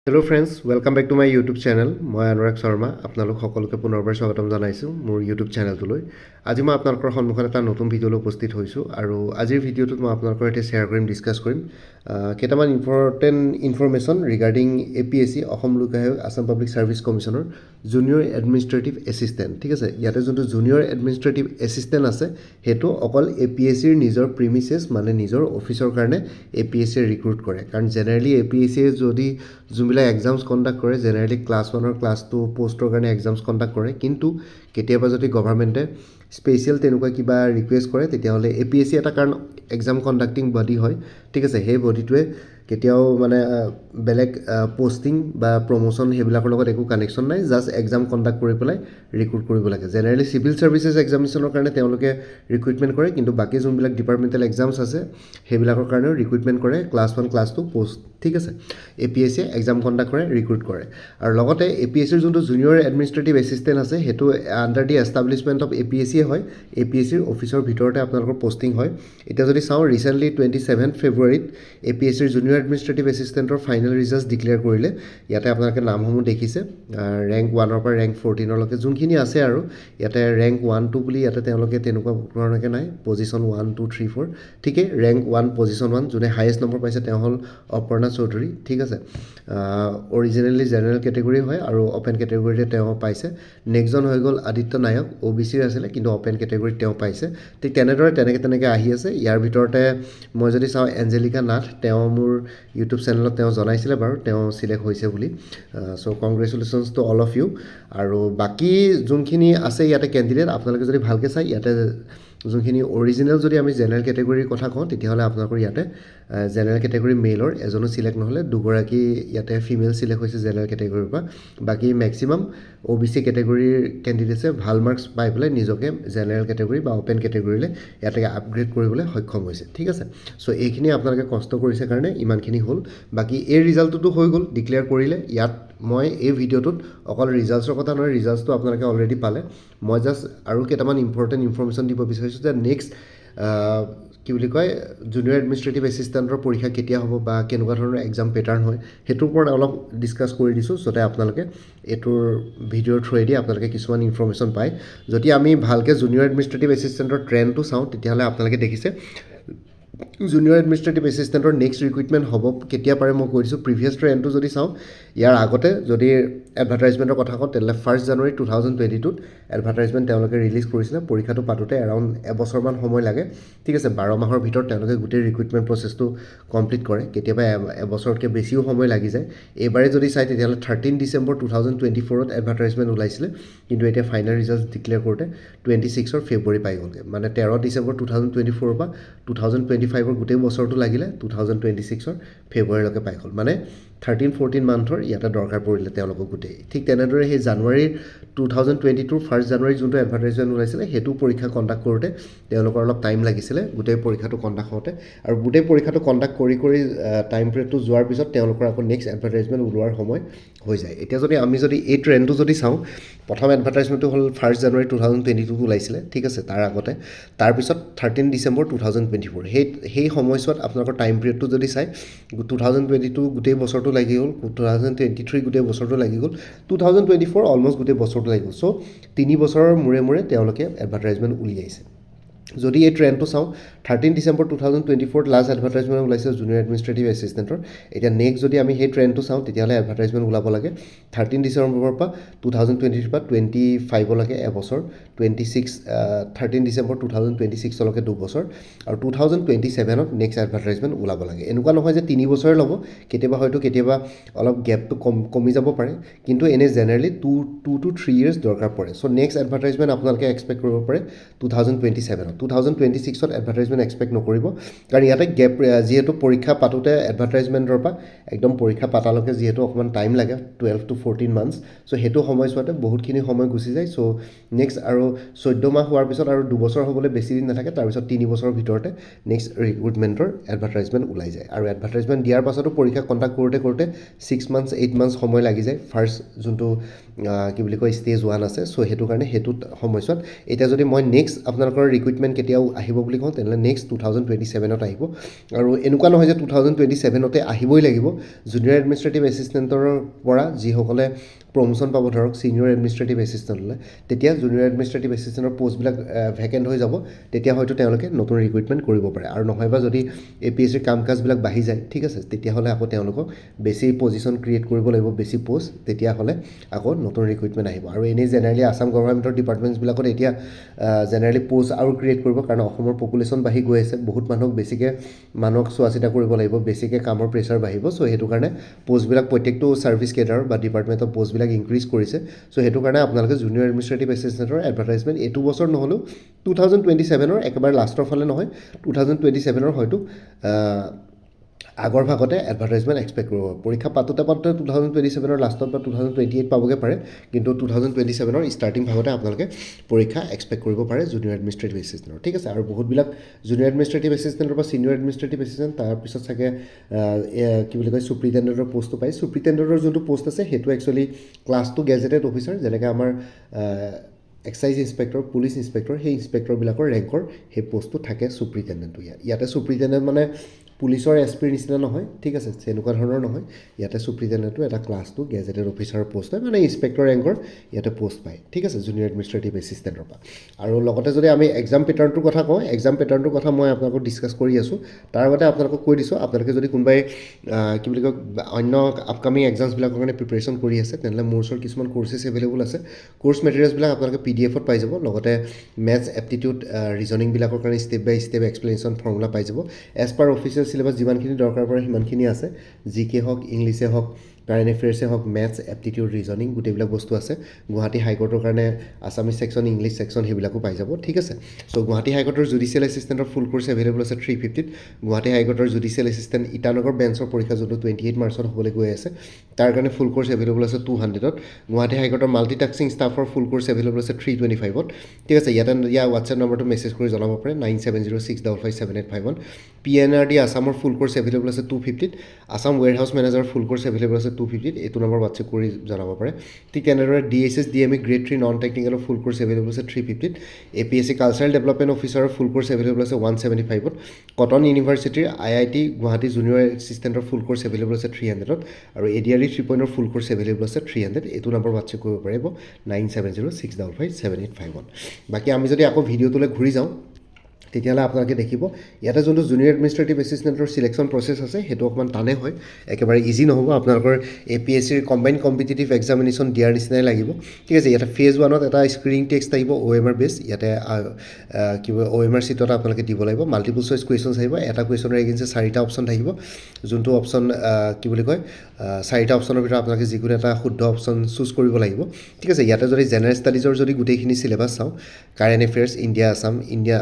Hello' friends, welcome back to my YouTube channel. মই অনুৰাগ শৰ্মা আপোনালোক সকলোকে পুনৰবাৰ স্বাগতম জনাইছোঁ মোৰ ইউটিউব চেনেলটোলৈ। আজি মই আপোনালোকৰ সন্মুখত এটা নতুন ভিডিঅ'লৈ উপস্থিত হৈছোঁ আৰু আজিৰ ভিডিঅ'টোত মই আপোনালোকৰ সৈতে শ্বেয়াৰ কৰিম, ডিছকাছ কৰিম কেইটামান important information regarding APSC Asom লোক আয়োগ আছাম পাব্লিক ছাৰ্ভিচ কমিশ্যনৰ জুনিয়ৰ এডমিনিষ্ট্ৰেটিভ এছিষ্টেণ্ট। ঠিক আছে, ইয়াতে যোনটো জুনিয়ৰ এডমিনিষ্ট্ৰেটিভ এছিষ্টেণ্ট আছে সেইটো অকল APSCৰ নিজৰ প্ৰিমিচেছ মানে নিজৰ অফিচৰ কাৰণে APSCয়ে ৰিক্ৰুট কৰে। কাৰণ জেনেৰেলি APSCয়ে যদি যোনবিলাক এক্সামছ কণ্ডাক্ট কৰে জেনেৰেলি ক্লাছ 1 ক্লাছ 2 পষ্টৰ কাৰণে এক্সামছ কণ্ডাক্ট কৰে, কিন্তু কেতিয়াবা যদি গভৰ্ণমেণ্টে স্পেচিয়েল তেনেকুৱা কিবা ৰিকুৱেষ্ট কৰে তেতিয়াহ'লে APSC এটা কাৰণ এক্সাম কণ্ডাক্টিং বডি হয়। ঠিক আছে, সেই বডিটোৱে কেতিয়াও মানে বেলেগ পষ্টিং বা প্ৰমোশ্যন সেইবিলাকৰ লগত একো কানেকশ্যন নাই, জাষ্ট এক্সাম কণ্ডাক্ট কৰি পেলাই ৰিক্ৰুট কৰিব লাগে। জেনেৰেলি চিভিল ছাৰ্ভিচেছ এক্সামিনেশ্যনৰ কাৰণে তেওঁলোকে ৰিক্ৰুইটমেণ্ট কৰে, কিন্তু বাকী যোনবিলাক ডিপাৰ্টমেণ্টেল এক্সামছ আছে সেইবিলাকৰ কাৰণেও ৰিক্ৰুইটমেণ্ট কৰে ক্লাছ 1 ক্লাছ 2 পষ্ট। ঠিক আছে, APSCয়ে এক্সাম কণ্ডাক্ট কৰে, ৰিক্ৰুইট কৰে। আৰু লগতে APSCৰ যোনটো জুনিয়ৰ এডমিনিষ্ট্ৰেটিভ এছিষ্টেণ্ট আছে সেইটো আণ্ডাৰ দি এষ্টাব্লিছমেণ্ট অফ APSCয়ে হয়। APSCৰ অফিচৰ ভিতৰতে আপোনালোকৰ পষ্টিং হয়। এতিয়া যদি চাওঁ ৰিচেণ্টলি 27 ফেব্ৰুৱাৰীত APSCৰ জুনিয়ৰ এডমিনিষ্ট্ৰেটিভ এছিষ্টেণ্টৰ ফাইনেল ৰিজাল্ট ডিক্লেয়াৰ কৰিলে। ইয়াতে আপোনালোকে নামসমূহ দেখিছে, ৰেংক 1ৰ পৰা ৰেংক 14লৈকে যোনখিনি আছে আৰু ইয়াতে ৰেংক 1 2 বুলি ইয়াতে তেওঁলোকে তেনেকুৱা ধৰণকৈ নাই, পজিশ্যন 1 2 3 4 ঠিকেই। ৰেংক 1 পজিশ্যন 1 যোনে হায়েষ্ট নম্বৰ পাইছে তেওঁ হ'ল অপৰ্ণা চৌধুৰী। ঠিক আছে, অৰিজিনেলি জেনেৰেল কেটেগৰী হয় আৰু অ'পেন কেটেগৰীতে তেওঁ পাইছে। নেক্সটজন হৈ গ'ল আদিত্য নায়ক, OBCৰ আছিলে কিন্তু অ'পেন কেটেগৰীত তেওঁ পাইছে। ঠিক তেনেদৰে তেনেকৈ আহি আছে। ইয়াৰ ভিতৰতে মই যদি চাওঁ এঞ্জেলিকা নাথ, তেওঁ মোৰ ইউটিউব চেনেলত তেওঁ জনাইছিলে বাৰু তেওঁ চিলেক্ট হৈছে বুলি। So' congratulations to all of you. আৰু বাকী যোনখিনি আছে ইয়াতে কেণ্ডিডেট আপোনালোকে যদি ভালকৈ চাই ইয়াতে যোনখিনি অৰিজিনেল যদি আমি জেনেৰেল কেটেগৰীৰ কথা কওঁ তেতিয়াহ'লে আপোনালোকৰ ইয়াতে জেনেৰেল কেটেগৰী মেইলৰ এজনো চিলেক্ট নহ'লে, দুগৰাকী ইয়াতে ফিমেল চিলেক্ট হৈছে জেনেৰেল কেটেগৰীৰ পৰা। বাকী মেক্সিমাম OBC কেটেগৰীৰ কেণ্ডিডেটছে ভাল মাৰ্কছ পাই পেলাই নিজকে জেনেৰেল কেটেগৰী বা অ'পেন কেটেগৰীলৈ ইয়াতে আপগ্ৰেড কৰিবলৈ সক্ষম হৈছে। ঠিক আছে, চ' এইখিনি আপোনালোকে কষ্ট কৰিছে কাৰণে ইমানখিনি হ'ল। বাকী এই ৰিজাল্টটোতো হৈ গ'ল, ডিক্লেয়াৰ কৰিলে। ইয়াত মই এই ভিডিঅ'টোত অকল ৰিজাল্টছৰ কথা নহয়, ৰিজাল্টছটো আপোনালোকে অলৰেডি পালে। মই জাষ্ট আৰু কেইটামান ইম্পৰ্টেণ্ট ইনফৰমেশ্যন দিব বিচাৰিছোঁ যে নেক্সট কি বুলি কয় জুনিয়ৰ এডমিনিষ্ট্ৰেটিভ এছিষ্টেণ্টৰ পৰীক্ষা কেতিয়া হ'ব বা কেনেকুৱা ধৰণৰ এক্সাম পেটাৰ্ণ হয় সেইটোৰ ওপৰত অলপ ডিছকাছ কৰি দিছোঁ, যাতে আপোনালোকে এইটোৰ ভিডিঅ'ৰ থ্ৰুৱেদি আপোনালোকে কিছুমান ইনফৰমেশ্যন পায়। যদি আমি ভালকৈ জুনিয়ৰ এডমিনিষ্ট্ৰেটিভ এছিষ্টেণ্টৰ ট্ৰেণ্ডটো চাওঁ তেতিয়াহ'লে আপোনালোকে দেখিছে জুনিয়ৰ এডমিনিষ্ট্ৰেটিভ এছিষ্টেণ্টৰ নেক্সট ৰিক্ৰুইটমেণ্ট হ'ব কেতিয়া পাৰে মই কৈ দিছোঁ। প্ৰিভিয়াছ ট্ৰেণ্ডটো যদি চাওঁ ইয়াৰ আগতে যদি এডভাৰটাইজমেণ্টৰ কথা কওঁ তেতিয়াহ'লে 1 জানুৱাৰী 2022ত এডভাৰটাইজমেণ্ট তেওঁলোকে ৰিলিজ কৰিছিলে। পৰীক্ষাটো পাতোতে এৰাউণ্ড এবছৰমান সময় লাগে। ঠিক আছে, 12 মাহৰ ভিতৰত তেওঁলোকে গোটেই ৰিক্ৰুইটমেণ্ট প্ৰচেছটো কমপ্লিট কৰে, কেতিয়াবা এবছৰতকৈ বেছিও সময় লাগি যায়। এইবাৰে যদি চাই তেতিয়াহ'লে 13 ডিচেম্বৰ 2024ত এডভাৰটাইজমেণ্ট ওলাইছিলে, কিন্তু এতিয়া ফাইনেল ৰিজাল্ট ডিক্লেয়াৰ কৰোঁতে 26 ফেব্ৰুৱাৰী পাই গ'লগৈ। মানে 13 ডিচেম্বৰ 2024 পৰা 2025 গোটেই বছৰটো লাগিলে 2026 ফেব্ৰুৱাৰীলৈকে পাই গ'ল। মানে 13-14 মান্থৰ ইয়াতে দৰকাৰ পৰিলে তেওঁলোকক গোটেই। ঠিক তেনেদৰে সেই জানুৱাৰীৰ 2022 1 জানুৱাৰী যোনটো এডভাৰটাইজমেণ্ট ওলাইছিলে সেইটো পৰীক্ষা কণ্ডাক্ট কৰোঁতে তেওঁলোকৰ অলপ টাইম লাগিছিলে গোটেই পৰীক্ষাটো কণ্ডাক্ট কৰোঁতে। আৰু গোটেই পৰীক্ষাটো কণ্ডাক্ট কৰি টাইম পিৰিয়ডটো যোৱাৰ পিছত তেওঁলোকৰ আকৌ নেক্সট এডভাৰটাইজমেণ্ট ওলোৱাৰ সময় হৈ যায়। এতিয়া যদি আমি এই ট্ৰেণ্ডটো যদি চাওঁ, প্ৰথম এডভাৰটাইজমেণ্টটো হ'ল 1 জানুৱাৰী 2022ত ওলাইছিলে। ঠিক আছে, তাৰ আগতে তাৰপিছত 13 ডিচেম্বৰ 2024 সেই সময়ছোৱাত আপোনালোকৰ টাইম পিৰিয়ডটো যদি চাই 2022 গোটেই বছৰটো লাগি গ'ল, 2023 গোটেই বছৰটো লাগি গ'ল, 2024 অলমষ্ট গোটেই বছৰটো লাগি গ'ল। চ' 3 বছৰৰ মূৰে তেওঁলোকে এডভাৰটাইজমেণ্ট উলিয়াইছে। যদি এই ট্ৰেণ্ডটো চাওঁ 13 ডিচেম্বৰ 2024 লাষ্ট এডভাৰটাইজমেণ্ট ওলাইছে জুনিয়ৰ এডমিনিষ্ট্ৰেটিভ এছিষ্টেণ্টৰ। এতিয়া নেক্সট যদি আমি সেই ট্ৰেণ্ডটো চাওঁ তেতিয়াহ'লে এডভাৰটাইজমেণ্ট ওলাব লাগে 13 ডিচেম্বৰৰ পৰা 2023 পৰা 25লৈকে এবছৰ, 13 ডিচেম্বৰ 2026লৈকে 2 বছৰ, আৰু 2027ত নেক্সট এডভাৰটাইজমেণ্ট ওলাব লাগে। এনেকুৱা নহয় যে 3 বছৰে ল'ব, কেতিয়াবা অলপ গেপটো কমি যাব পাৰে, কিন্তু এনেই জেনেৰেলি 2 to 3 years দৰকাৰ পৰে। চ' নেক্সট এডভাৰটাইজমেণ্ট আপোনালোকে এক্সপেক্ট কৰিব পাৰে 2027ত। 2026ত এডভাৰটাইজমেণ্ট এক্সপেক্ট নকৰিব, কাৰণ ইয়াতে গেপ যিহেতু পৰীক্ষা পাতোতে এডভাৰটাইজমেণ্টৰ পৰা একদম পৰীক্ষা পাতালৈকে যিহেতু অকণমান টাইম লাগে 12 to 14 months, চ' সেইটো সময়ছোৱাতে বহুতখিনি সময় গুচি যায়। চ' নেক্সট আৰু 14 মাহ হোৱাৰ পিছত আৰু 2 বছৰ হ'বলৈ বেছি দিন নাথাকে, তাৰপিছত 3 বছৰৰ ভিতৰতে নেক্সট ৰিক্ৰুইটমেণ্টৰ এডভাৰটাইজমেণ্ট ওলাই যায়। আৰু এডভাৰটাইজমেণ্ট দিয়াৰ পাছতো পৰীক্ষা কণ্ডাক্ট কৰোঁতে 6 months 8 months সময় লাগি যায় ফাৰ্ষ্ট যোনটো কি বুলি কয় ষ্টেজ 1 আছে। চ' সেইটো কাৰণে সেইটোত সময়ছোৱাত এতিয়া যদি মই নেক্সট আপোনালোকৰ ৰিক্ৰুইটমেণ্ট ৰিক্ৰুইটমেণ্ট কেতিয়াও আহিব বুলি কওঁ তেনেহ'লে নেক্সট 2027ত আহিব আৰু এনেকুৱা নহয় যে 2027তে আহিবই লাগিব জুনিয়ৰ এডমিনিষ্ট্ৰেটিভ এছিষ্টেণ্টৰ পৰা যিসকলে প্ৰমোশ্যন পাব ধৰক ছিনিয়ৰ এডমিনিষ্ট্ৰেটিভ এছিষ্টেণ্টলৈ তেতিয়া জুনিয়ৰ এডমিনিষ্ট্ৰেটিভ এছিষ্টেণ্টৰ পষ্টবিলাক ভেকেণ্ট হৈ যাব তেতিয়া হয়তো তেওঁলোকে নতুন ৰিক্ৰুইটমেণ্ট কৰিব পাৰে আৰু নহয়বা যদি APSCৰ কাম কাজবিলাক বাঢ়ি যায় ঠিক আছে তেতিয়াহ'লে আকৌ তেওঁলোকক বেছি পজিশ্যন ক্ৰিয়েট কৰিব লাগিব বেছি পষ্ট তেতিয়াহ'লে আকৌ নতুন ৰিক্ৰুইটমেণ্ট আহিব আৰু এনেই জেনেৰেলি আছাম গভৰ্ণমেণ্টৰ ডিপাৰ্টমেণ্টছবিলাকত এতিয়া জেনেৰেলি পষ্ট আৰু ক্ৰিয়েট কৰিব কাৰণ অসমৰ পপুলেশ্যন বাঢ়ি গৈ আছে বহুত মানুহক চোৱা চিতা কৰিব লাগিব বেছিকৈ কামৰ প্ৰেছাৰ বাঢ়িব চ' সেইটো কাৰণে পষ্টবিলাক প্ৰত্যেকটো ছাৰ্ভিচ কেডাৰ বা ডিপাৰ্টমেণ্টৰ পষ্টবিলাক ইনক্ৰিজ কৰিছে চ' সেইটো কাৰণে আপোনালোকে জুনিয়ৰ এডমিনিষ্ট্ৰেটিভ এছিষ্টেণ্টৰ এডভাৰটাইজমেণ্ট এইটো বছৰ নহ'লেও 2027ৰ একেবাৰে লাষ্টৰ ফালে নহয় 2027ৰ হয়তো আগৰ ভাগতে এডভাৰটাইজমেণ্ট এক্সপেক্ট কৰিব পৰীক্ষা পাতোতে 2027ৰ লাষ্টত বা 2028 পাবগৈ পাৰে কিন্তু 2027ৰ ষ্টাৰ্টিং ভাগতে আপোনালোকে পৰীক্ষা এক্সপেক্ট কৰিব পাৰে জুনিয়ৰ এডমিনিষ্ট্ৰেটিভ এছিষ্টেণ্টৰ ঠিক আছে আৰু বহুতবিলাক জুনিয়ৰ এডমিনিষ্ট্ৰেটিভ এছিষ্টেণ্টৰ পৰা ছিনিয়ৰ এডমিনিষ্ট্ৰেটিভ এছিষ্টেণ্ট তাৰপিছত চাগে কি বুলি কয় চুপ্ৰিটেণ্ডেণ্টৰ পষ্টটো পায় চুপ্ৰিটেণ্ডেণ্টৰ যোনটো পষ্ট আছে সেইটো একচুৱেলি ক্লাছ 2 গেজেটেড অফিচাৰ যেনেকৈ আমাৰ এক্সাইজ ইনস্পেক্টৰ পুলিচ ইনস্পেক্টৰ সেই ইনস্পেক্টৰবিলাকৰ ৰেংকৰ সেই পষ্টটো থাকে চুপ্ৰিটেণ্ডেণ্টটো ইয়াতে চুপ্ৰিটেণ্ডেণ্ট মানে পুলিচৰ এছপিৰ নিচিনা নহয় ঠিক আছে তেনেকুৱা ধৰণৰ নহয় ইয়াতে চুপ্ৰিটেণ্ডেণ্টটো এটা ক্লাছ 2 গেজেটেড অফিচাৰৰ পষ্ট হয় মানে ইনস্পেক্টৰ ৰেংকৰ ইয়াতে পষ্ট পায় ঠিক আছে জুনিয়ৰ এডমিনিষ্ট্ৰেটিভ এছিষ্টেণ্টৰ পৰা আৰু লগতে যদি আমি এক্সাম পেটাৰ্ণটোৰ কথা কওঁ এক্সাম পেটাৰ্ণটোৰ কথা মই আপোনালোকক ডিছকাছ কৰি আছোঁ তাৰ আগতে আপোনালোকক কৈ দিছোঁ আপোনালোকে যদি কোনোবাই কি বুলি কয় অন্য আপকামিং এক্সামছবিলাকৰ কাৰণে প্ৰিপেৰেশ্যন কৰি আছে তেনেহ'লে মোৰ ওচৰত কিছুমান কোৰ্চেছ এভেইলেবল আছে কোৰ্চ মেটেৰিয়েলছবিলাক আপোনালোকে PDF-ত পাই যাব লগতে মেথছ এপ্টিটিউড ৰিজনিংবিলাকৰ কাৰণে step by step explanation formula পাই যাব এজ পাৰ অফিচিয়েল চিলেবাছ যিমানখিনি দৰকাৰ পৰে সিমানখিনি আছে জিকে হওক ইংলিছে হওক কাৰেণ্ট এফেয়াৰ্ছে হওক মেথছ এপ্টিটিউড ৰিজনিং গোটেইবিলাক বস্তু আছে গুৱাহাটী হাইকোৰ্টৰ কাৰণে আছামিজ ছেকশ্যন ইংলিছ ছেকশ্যন সেইবিলাকো পাই যাব ঠিক আছে চ' গুৱাহাটী হাইকোৰ্টৰ জুডিচিয়েল এছিষ্টেণ্টৰ ফুল কোৰ্চ এভেইলেবল আছে 350ত গুৱাহাটী হাইকোৰ্টৰ জুডিচিয়েল এছিষ্টেণ্ট ইটানগৰ বেঞ্চৰ পৰীক্ষা যোনটো 28 মাৰ্চত হ'বলৈ গৈ আছে তাৰ কাৰণে ফুল কোৰ্চ এভেইলেবল আছে 200ত গুৱাহাটী হাইকোৰ্টৰ মাল্টিটাস্কিং ষ্টাফৰ ফুল কোৰ্চ এভেইলেবল আছে 325ত ঠিক আছে ইয়াৰ হোৱাটছএপ নম্বৰটো মেছেজ কৰি জনাব পাৰে 9706557851 PNRD আছামৰ ফুল কোৰ্চ এভেইলেবল আছে 250ত আছাম ৱেৰহাউচ মেনেজাৰ ফুল কোৰ্চ এভেইলেবল আছে 250ত এইটো নম্বৰ হোৱাটছএপ কৰি জনাব পাৰে ঠিক তেনেদৰে DSS DME গ্ৰেড 3 নন টেকনিকেলৰ ফুল কোৰ্চ এভেইলেবল আছে 350ত APSC কালচাৰেল ডেভেলপমেণ্ট অফিচাৰৰ ফুল কোৰ্চ এভেইলেবল আছে 175ত কটন ইউনিভাৰ্চিটিৰ IIT গুৱাহাটী জুনিয়ৰ এছিষ্টেণ্টৰ ফুল কোৰ্চ এভেইলেবল আছে 300ত আৰু ADRE 3.0 ফুল কোৰ্চ এভেইলেবল আছে 300 এইটো নম্বৰ হোৱাটছএপ কৰিব পাৰিব 9706557851 বাকী আমি যদি আকৌ ভিডিঅ'টোলৈ ঘূৰি যাওঁ তেতিয়াহ'লে আপোনালোকে দেখিব ইয়াতে যোনটো জুনিয়ৰ এডমিনিষ্ট্ৰেটিভ এছিষ্টেণ্টৰ চিলেকশ্যন প্ৰচেছ আছে সেইটো অকণমান টানে হয় একেবাৰে ইজি নহ'ব আপোনালোকৰ APSCৰ কম্বাইন কম্পিটিটিভ এক্সামিনেশ্যন দিয়াৰ নিচিনাই লাগিব ঠিক আছে ইয়াতে ফেজ 1ত এটা স্ক্ৰিনিং টেক্সট আহিব OMR বেছ ইয়াতে কিবা OMR চিটত আপোনালোকে দিব লাগিব মাল্টিপল চইচ কুৱেশ্যনছ আহিব এটা কুৱেশ্যনৰ এগেইনষ্টে 4টা অপশ্যন থাকিব যোনটো অপশ্যন কি বুলি কয় 4টা অপশ্যনৰ ভিতৰত আপোনালোকে যিকোনো এটা শুদ্ধ অপশ্যন চুজ কৰিব লাগিব ঠিক আছে ইয়াতে যদি জেনেৰেল ষ্টাডিজৰ যদি গোটেইখিনি চিলেবাছ চাওঁ current affairs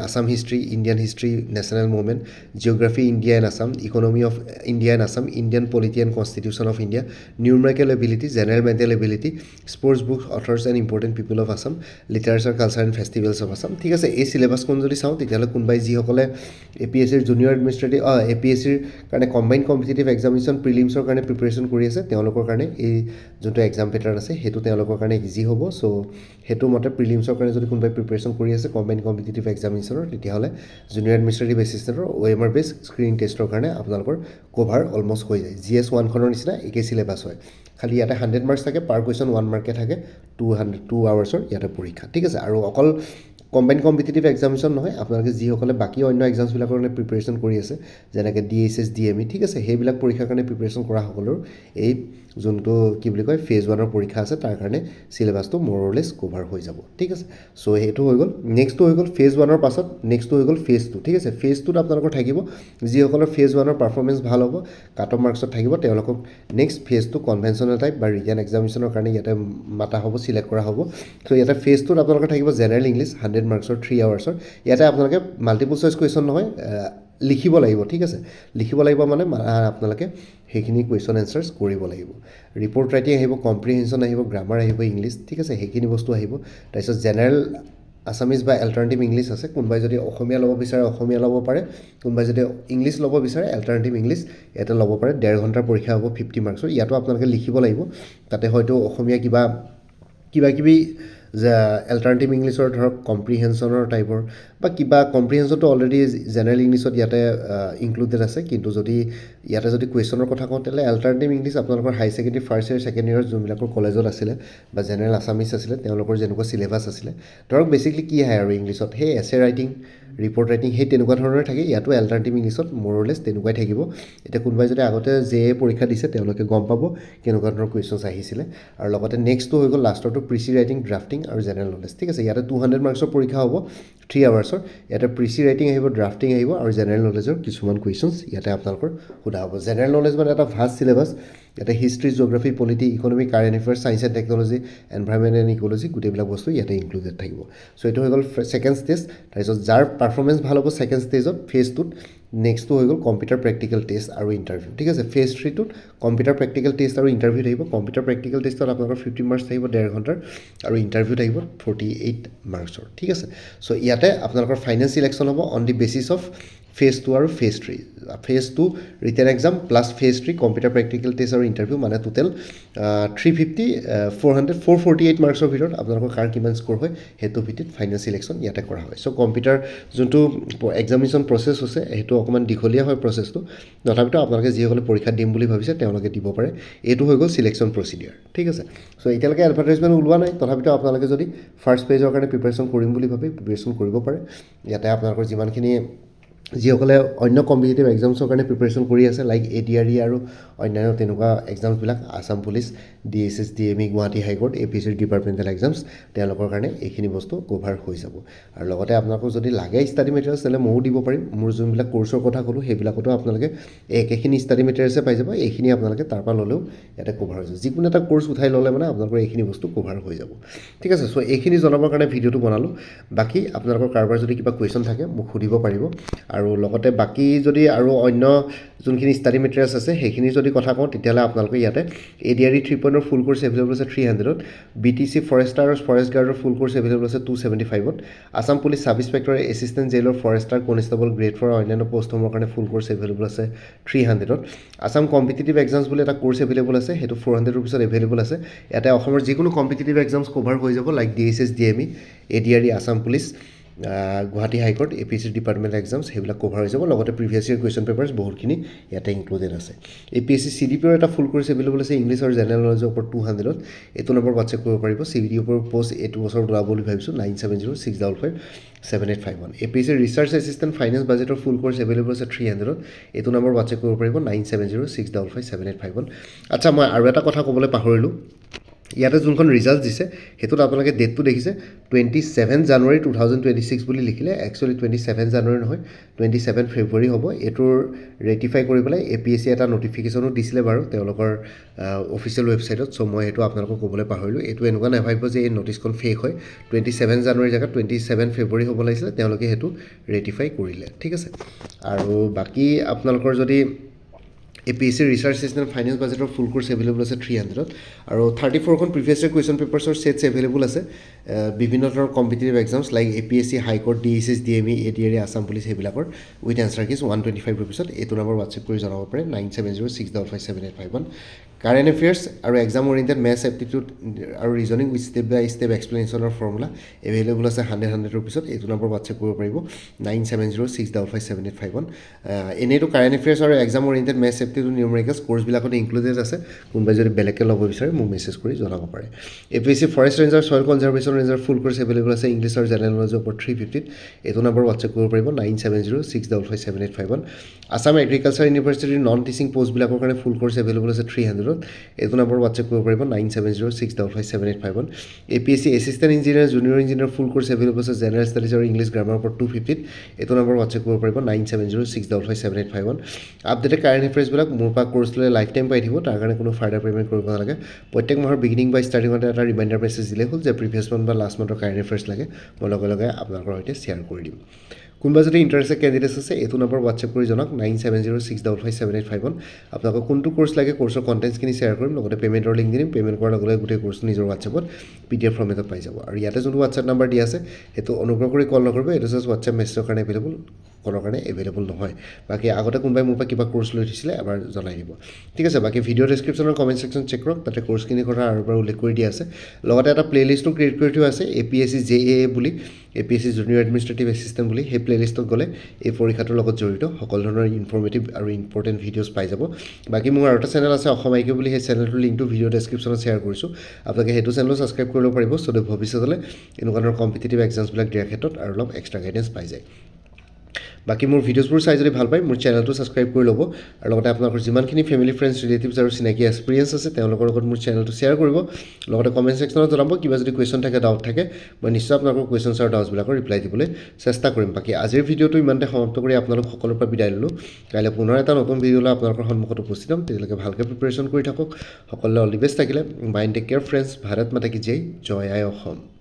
Assam history Indian history national movement geography India and Assam economy of India and Assam Indian polity and constitution of India numerical ability general mental ability sports book authors and important people of Assam literature culture and festivals of Assam ঠিক আছে এই চিলেবাছখন যদি চাওঁ তেতিয়াহ'লে কোনোবাই যিসকলে APSCৰ junior administrative APSCৰ কাৰণে combine competitive examination প্ৰিলিমছৰ কাৰণে প্ৰিপেৰেশ্যন কৰি আছে তেওঁলোকৰ কাৰণে এই যোনটো এক্সাম পেটাৰ্ণ আছে সেইটো তেওঁলোকৰ কাৰণে ইজি হ'ব চ' সেইটো মতে প্ৰিলিমছৰ কাৰণে যদি কোনোবাই প্ৰিপেৰেশ্যন কৰি আছে কম্বাইন কম্পিটিটিভ এক্সামিনেশ্যনৰ তেতিয়াহ'লে জুনিয়ৰ এডমিনিষ্ট্ৰেটিভ এছিষ্টেণ্টৰ OMR বেছ স্ক্ৰিনিং টেষ্টৰ কাৰণে আপোনালোকৰ কভাৰ অলমষ্ট হৈ যায় GS 1খনৰ নিচিনা একেই চিলেবাছ হয় খালি ইয়াতে 100 মাৰ্কছ থাকে পাৰ কুৱেশ্যন 1 মাৰ্কে থাকে 2 আৱাৰ্ছৰ ইয়াতে পৰীক্ষা ঠিক আছে আৰু অকল কম্বাইন কম্পিটিটিভ এক্সামিনেশ্যন নহয় আপোনালোকে যিসকলে বাকী অন্য এক্সামছবিলাকৰ কাৰণে প্ৰিপেৰেশ্যন কৰি আছে যেনেকৈ DSS DME ঠিক আছে সেইবিলাক পৰীক্ষাৰ কাৰণে প্ৰিপেৰেশ্যন কৰা সকলৰ এই যোনটো কি বুলি কয় ফেজ 1ৰ পৰীক্ষা আছে তাৰ কাৰণে চিলেবাছটো মৰলেছ কভাৰ হৈ যাব ঠিক আছে চ' সেইটো হৈ গ'ল নেক্সটটো হৈ গ'ল ফেজ 1ৰ পাছত নেক্সটটো হৈ গ'ল ফেজ 2 ঠিক আছে ফেজ 2ত আপোনালোকৰ থাকিব যিসকলৰ ফেজ 1ৰ পাৰফৰ্মেঞ্চ ভাল হ'ব কাট অফ মাৰ্কছত থাকিব তেওঁলোকক নেক্সট ফেজ 2 কনভেনশ্যনেল টাইপ বা ৰিটেন এক্সামিনেশ্যনৰ কাৰণে ইয়াতে মাতা হ'ব চিলেক্ট কৰা হ'ব চ' ইয়াতে ফেজ 2ত আপোনালোকৰ থাকিব জেনেৰেল ইংলিছ 100 মাৰ্কছৰ 3 আৱাৰ্ছৰ ইয়াতে আপোনালোকে মাল্টিপল চইচ কুৱেশ্যন নহয় লিখিব লাগিব ঠিক আছে লিখিব লাগিব মানে আপোনালোকে সেইখিনি কুৱেশ্যন এনচাৰ্ছ কৰিব লাগিব ৰিপৰ্ট ৰাইটিং আহিব কম্প্ৰিহেনশ্যন আহিব গ্ৰামাৰ আহিব ইংলিছ ঠিক আছে সেইখিনি বস্তু আহিব তাৰপিছত জেনেৰেল আছামিজ বা এল্টাৰনেটিভ ইংলিছ আছে কোনোবাই যদি অসমীয়া ল'ব বিচাৰে অসমীয়া ল'ব পাৰে কোনোবাই যদি ইংলিছ ল'ব বিচাৰে এল্টাৰনেটিভ ইংলিছ ইয়াতে ল'ব পাৰে 1.5 ঘণ্টাৰ পৰীক্ষা হ'ব 50 মাৰ্কছৰ ইয়াতো আপোনালোকে লিখিব লাগিব তাতে হয়তো অসমীয়া কিবা কিবি যে এল্টাৰনেটিভ ইংলিছৰ ধৰক কম্প্ৰিহেনশ্যনৰ টাইপৰ বা কিবা কম্প্ৰিহেনশ্যনটো অলৰেডি জেনেৰেল ইংলিছত ইয়াতে ইনক্লুডেড আছে কিন্তু যদি ইয়াতে যদি কুৱেশ্যনৰ কথা কওঁ তেতিয়াহ'লে এল্টাৰনেটিভ ইংলিছ আপোনালোকৰ হাই ছেকেণ্ডেৰী ফাৰ্ষ্ট ইয়েৰ ছেকেণ্ড ইয়েৰৰ যোনবিলাকৰ কলেজত আছিলে বা জেনেৰেল আছামিছ আছিলে তেওঁলোকৰ যেনেকুৱা চিলেবাছ আছিলে ধৰক বেছিকলি কি আহে আৰু ইংলিছত সেই এছে ৰাইটিং ৰিপৰ্ট ৰাইটিং সেই তেনেকুৱা ধৰণৰে থাকে ইয়াতো এল্টাৰনেটিভ ইংলিছত মৰলেছ তেনেকুৱাই থাকিব এতিয়া কোনোবাই যদি আগতে জে পৰীক্ষা দিছে তেওঁলোকে গম পাব কেনেকুৱা ধৰণৰ কুৱেশ্যনছ আহিছিলে আৰু লগতে নেক্সটটো হৈ গ'ল লাষ্টৰটো প্ৰিচি ৰাইটিং ড্ৰাফটিং আৰু জেনেৰেল নলেজ ঠিক আছে ইয়াতে 200 মাৰ্কছৰ পৰীক্ষা হ'ব 3 আৱাৰ্ছৰ ইয়াতে প্ৰিচি ৰাইটিং আহিব ড্ৰাফটিং আহিব আৰু জেনেৰেল নলেজৰ কিছুমান কুৱেশ্যনছ ইয়াতে আপোনালোকৰ সোধা হ'ব জেনেৰেল নলেজ মানে এটা ভাষ্ট চিলেবাছ ইয়াতে history geography polity economy current affairs science and technology environment and ecology গোটেইবিলাক বস্তু ইয়াতে ইনক্লুডেড থাকিব চ' এইটো হৈ গ'ল ছেকেণ্ড ষ্টেজ তাৰপিছত যাৰ পাৰফৰ্মেঞ্চ ভাল হ'ব ছেকেণ্ড ষ্টেজত ফেজ 2ত নেক্সটটো হৈ গ'ল কম্পিউটাৰ প্ৰেক্টিকেল টেষ্ট আৰু ইণ্টাৰভিউ ঠিক আছে ফেজ 3টোত কম্পিউটাৰ প্ৰেক্টিকেল টেষ্ট আৰু ইণ্টাৰভিউ থাকিব কম্পিউটাৰ প্ৰেক্টিকেল টেষ্টত আপোনালোকৰ 50 মাৰ্কছ থাকিব 1.5 ঘণ্টাৰ আৰু ইণ্টাৰভিউ থাকিব 48 মাৰ্কছৰ ঠিক আছে চ' ইয়াতে আপোনালোকৰ ফাইনেল চিলেকশ্যন হ'ব on the basis of phase 2 আৰু phase 3 phase 2 written exam plus phase 3 computer practical test আৰু ইণ্টাৰভিউ মানে টোটেল 350 448 মাৰ্কছৰ ভিতৰত আপোনালোকৰ কাৰ কিমান স্ক'ৰ হয় সেইটো ভিত্তিত ফাইনেল চিলেকশ্যন ইয়াতে কৰা হয় চ' কম্পিউটাৰ যোনটো এক্সামিনেশ্যন প্ৰচেছ হৈছে সেইটো অকণমান দীঘলীয়া হয় প্ৰচেছটো তথাপিতো আপোনালোকে যিসকলে পৰীক্ষা দিম বুলি ভাবিছে তেওঁলোকে দিব পাৰে এইটো হৈ গ'ল চিলেকশ্যন প্ৰচিডিউৰ ঠিক আছে চ' এতিয়ালৈকে এডভাৰটাইজমেণ্ট ওলোৱা নাই তথাপিতো আপোনালোকে যদি ফাৰ্ষ্ট পেজৰ কাৰণে প্ৰিপেৰেশ্যন কৰিম বুলি ভাবি প্ৰিপেৰেশ্যন কৰিব পাৰে ইয়াতে আপোনালোকৰ যিমানখিনি যিসকলে অন্য কম্পিটিটিভ এক্সামছৰ কাৰণে প্ৰিপেৰেশ্যন কৰি আছে লাইক ADRE আৰু অন্যান্য তেনেকুৱা এক্সামছবিলাক Assam police DSS DME Guwahati high court APSC departmental exams তেওঁলোকৰ কাৰণে এইখিনি বস্তু কভাৰ হৈ যাব আৰু লগতে আপোনালোকক যদি লাগে ষ্টাডি মেটেৰিয়েলছ তেতিয়াহ'লে ময়ো দিব পাৰিম মোৰ যোনবিলাক কোৰ্চৰ কথা ক'লোঁ সেইবিলাকতো আপোনালোকে একেখিনি ষ্টাডি মেটেৰিয়েলছে পাই যাব এইখিনি আপোনালোকে তাৰ পৰা ল'লেও ইয়াতে কভাৰ হৈ যাব যিকোনো এটা কোৰ্চ উঠাই ল'লে মানে আপোনালোকৰ এইখিনি বস্তু কভাৰ হৈ যাব ঠিক আছে চ' এইখিনি জনাবৰ কাৰণে ভিডিঅ'টো বনালোঁ বাকী আপোনালোকৰ কাৰোবাৰ যদি কিবা কুৱেশ্যন থাকে মোক সুধিব পাৰিব আৰু লগতে বাকী যদি আৰু অন্য যোনখিনি ষ্টাডি মেটেৰিয়েলছ আছে সেইখিনি যদি কথা কওঁ তেতিয়াহ'লে আপোনালোকে ইয়াতে ADRE 3.0 ফুল কোৰ্চ এভেইলেবল আছে 300ত BTC ফৰেষ্টাৰ আৰু ফৰেষ্ট গাৰ্ডৰ ফুল কোৰ্চ এভেইলেবল আছে 275ত Assam police sub inspector assistant jailer forester constable grade 4 অন্যান্য পষ্টসমূহৰ কাৰণে ফুল কোৰ্চ এভেইলেবল আছে 300ত আছাম কম্পিটিটিভ এক্সামছ বুলি এটা কোৰ্চ এভেইলেবল আছে সেইটো 400 ৰুপিছত এভেইলেবল আছে ইয়াতে অসমৰ যিকোনো কম্পিটিটিভ এক্সামছ কভাৰ হৈ যাব like DSS DME ADRE Assam police Guwahati high court APSC department exams সেইবিলাক কভাৰ হৈ যাব লগতে প্ৰিভিয়াছ ইয়েৰ কুৱেশ্যন পেপাৰ্ছ বহুতখিনি ইয়াতে ইনক্লুডেড আছে APSC CDPৰ এটা ফুল কোৰ্চ এভেইলেবল আছে ইংলিছ আৰু জেনেৰেল নলেজৰ ওপৰত 200ত এইটো নম্বৰ হোৱাটছএপ কৰিব পাৰিব CBDৰ ওপৰত পষ্ট এইটো বছৰ ওলাব বুলি ভাবিছোঁ 9706557851 APSC ৰিচাৰ্চ এছিষ্টেণ্ট ফাইনেন্স বাজেটৰ ফুল কোৰ্চ এভেইলেবল আছে 300ত এইটো নম্বৰ হোৱাটছএপ কৰিব পাৰিব 9706557851 আচ্ছা মই আৰু এটা কথা ক'বলৈ পাহৰিলোঁ ইয়াতে যোনখন ৰিজাল্ট দিছে সেইটোত আপোনালোকে ডেটটো দেখিছে 27 জানুৱাৰী 2026 বুলি লিখিলে একচুৱেলি 27 জানুৱাৰী নহয় 27 ফেব্ৰুৱাৰী হ'ব এইটোৰ ৰেটিফাই কৰি পেলাই APSC এটা নটিফিকেশ্যনো দিছিলে বাৰু তেওঁলোকৰ অফিচিয়েল ৱেবছাইটত চ' মই সেইটো আপোনালোকক ক'বলৈ পাহৰিলোঁ এইটো এনেকুৱা নাভাবিব যে এই নটিছখন ফেক হয় 27 জানুৱাৰী জেগাত 27 ফেব্ৰুৱাৰী হ'ব লাগিছিলে তেওঁলোকে সেইটো ৰেটিফাই কৰিলে ঠিক আছে আৰু বাকী আপোনালোকৰ যদি APSC ৰিচাৰ্চ এছিষ্টেণ্ট ফাইনেন্স বাজেটৰ ফুল কোৰ্চ এভেইলেবল আছে 300ত আৰু 34খন প্ৰিভিয়াছ ইয়েৰ কুৱেশ্যন পেপাৰ্ছৰ ছেটছ এভেইলেবল আছে বিভিন্ন ধৰণৰ কম্পিটিটিভ এক্সামছ লাইক APSC হাইকোৰ্ট DSS DME ADRE Assam police সেইবিলাকৰ উইথ এনচাৰ কিজ 125 ৰুপিছত এইটো নম্বৰ হোৱাটছএপ কৰি জনাব পাৰে 9706557851 কাৰেণ্ট এফেয়াৰ্ছ আৰু এক্সাম অৰিয়েণ্টেড মেথছ এপ্টিটিউড আৰু reasoning with step by step এক্সপ্লেনেশ্যনৰ ফৰ্মুলা এভেইলেবল আছে 100 ৰুপিছত এইটো নম্বৰ হোৱাটছএপ কৰিব পাৰিব 9706557851 এনেইতো কাৰেণ্ট এফেয়াৰ্ছ আৰু exam oriented maths aptitude numericals কোৰ্চবিলাকত ইনক্লুডেড আছে কোনোবাই যদি বেলেগকৈ ল'ব বিচাৰে মোক মেছেজ কৰি জনাব পাৰে APSC forest ranger soil conservation ranger full course available আছে ইংলিছ আৰু জেনেৰেল নলেজৰ ওপৰত 350ত এইটো নম্বৰ হোৱাটছএপ কৰিব পাৰিব 9706557851 আছাম এগ্ৰিকালচাৰ ইউনিভাৰ্চিটিৰ নন টিচিং পষ্টবিলাকৰ কাৰণে ফুল কোৰ্চ এভেইলেবল আছে 300ত এইটো নম্বৰ হোৱাটছএপ কৰিব পাৰিব 9706557851 APSC assistant engineer junior engineer full course available আছে জেনেৰেল ষ্টাডিজ আৰু ইংলিছ গ্ৰামাৰৰ ওপৰত 250ত এইটো নম্বৰ হোৱাটছএপ কৰিব পাৰিব 9706557851 আপডেটেড কাৰেণ্ট এফেয়াৰ্ছবিলাক মোৰ পৰা কোৰ্চ লৈ লাইফ টাইম পাই থাকিব তাৰ কাৰণে কোনো ফাৰ্ডাৰ পে'মেণ্ট কৰিব নালাগে প্ৰত্যেক মাহৰ বিগিনিং বা ষ্টাৰ্টিঙতে এটা ৰিমাইণ্ডাৰ মেছেজ দিলেই হ'ল যে প্ৰিভিয়াছ মান্থ বা লাষ্ট মান্থৰ কাৰেণ্ট এফেয়াৰ্ছ লাগে মই লগে লগে আপোনালোকৰ সৈতে শ্বেয়াৰ কৰি দিম কোনোবা যদি ইণ্টাৰেষ্টেড কেণ্ডিডেটছ আছে এইটো নম্বৰ হোৱাটছএপ কৰি জনাওক 9706557851 আপোনালোকক কোনটো কোৰ্চ লাগে কোৰ্চৰ কণ্টেণ্টছখিনি শ্বেয়াৰ কৰিম লগতে পে'মেণ্টৰ লিংক দিম পে'মেণ্ট কৰাৰ লগে লগে গোটেই কোৰ্চটো নিজৰ হোৱাটছএপত PDF ফৰ্মেটত পাই যাব আৰু ইয়াতে যোনটো হোৱাটছএপ নাম্বাৰ দিয়া আছে সেইটো অনুগ্ৰহ কৰি কল নকৰিব এইটো জাষ্ট হোৱাটছএপ মেছেজৰ কাৰণে এভেইলেবল সকলৰ কাৰণে এভেইলেবল নহয় বাকী আগতে কোনোবাই মোৰ পৰা কিবা কোৰ্চ লৈ থৈছিলে এবাৰ জনাই দিব ঠিক আছে বাকী ভিডিঅ' ডেছক্ৰিপশ্যনৰ কমেণ্ট ছেকশ্যন চেক কৰক তাতে কোৰ্চখিনিৰ কথা আৰু এবাৰ উল্লেখ কৰি দিয়া আছে লগতে এটা প্লে'লিষ্টো ক্ৰিয়েট কৰি থোৱা আছে APSC JAA বুলি APSC জুনিয়ৰ এডমিনিষ্ট্ৰেটিভ এছিষ্টেণ্ট বুলি সেই প্লে'লিষ্টত গ'লে এই পৰীক্ষাটোৰ লগত জড়িত সকলো ধৰণৰ ইনফৰ্মেটিভ আৰু ইম্পৰ্টেণ্ট ভিডিঅ'জ পাই যাব বাকী মোৰ আৰু এটা চেনেল আছে অসম IQ বুলি সেই চেনেলটোৰ লিংকটো ভিডিঅ' ডেছক্ৰিপশ্যনত শ্বেয়াৰ কৰিছোঁ আপোনালোকে সেইটো চেনেলো ছাবস্ক্ৰাইব কৰিব পাৰিব চ' ভৱিষ্যতলৈ এনেকুৱা ধৰণৰ কম্পিটিটিভ এক্সামছবিলাক দিয়াৰ ক্ষেত্ৰত আৰু অলপ এক্সট্ৰা গাইডেঞ্চ পাই যায় বাকী মোৰ ভিডিঅ'ছবোৰ চাই যদি ভাল পায় মোৰ চেনেলটো ছাবস্ক্ৰাইব কৰি ল'ব আৰু লগতে আপোনালোকৰ যিমানখিনি ফেমিলি ফ্ৰেণ্ডছ ৰিলেটিভছ আৰু চিনাকি এক্সপিৰিয়েঞ্চ আছে তেওঁলোকৰ লগত মোৰ চেনেলটো শ্বেয়াৰ কৰিব লগতে কমেণ্ট ছেকশ্যনত জনাব কিবা যদি কুৱেশ্যন থাকে ডাউট থাকে মই নিশ্চয় আপোনালোকৰ কুৱেশ্যনছ আৰু ডাউটছবিলাকৰ ৰিপ্লাই দিবলৈ চেষ্টা কৰিম বাকী আজিৰ ভিডিঅ'টো ইমানতে সমাপ্ত কৰি আপোনালোক সকলোৰ পৰা বিদায় ল'লোঁ কাইলৈ পুনৰ এটা নতুন ভিডিঅ' লৈ আপোনালোকৰ সন্মুখত উপস্থিত হ'ম তেতিয়ালৈকে ভালকৈ প্ৰিপেৰেশ্যন কৰি থাকক সকলোলৈ অল দি বেষ্ট থাকিলে mind take care friends Bharat Mata কি জয় আই অসম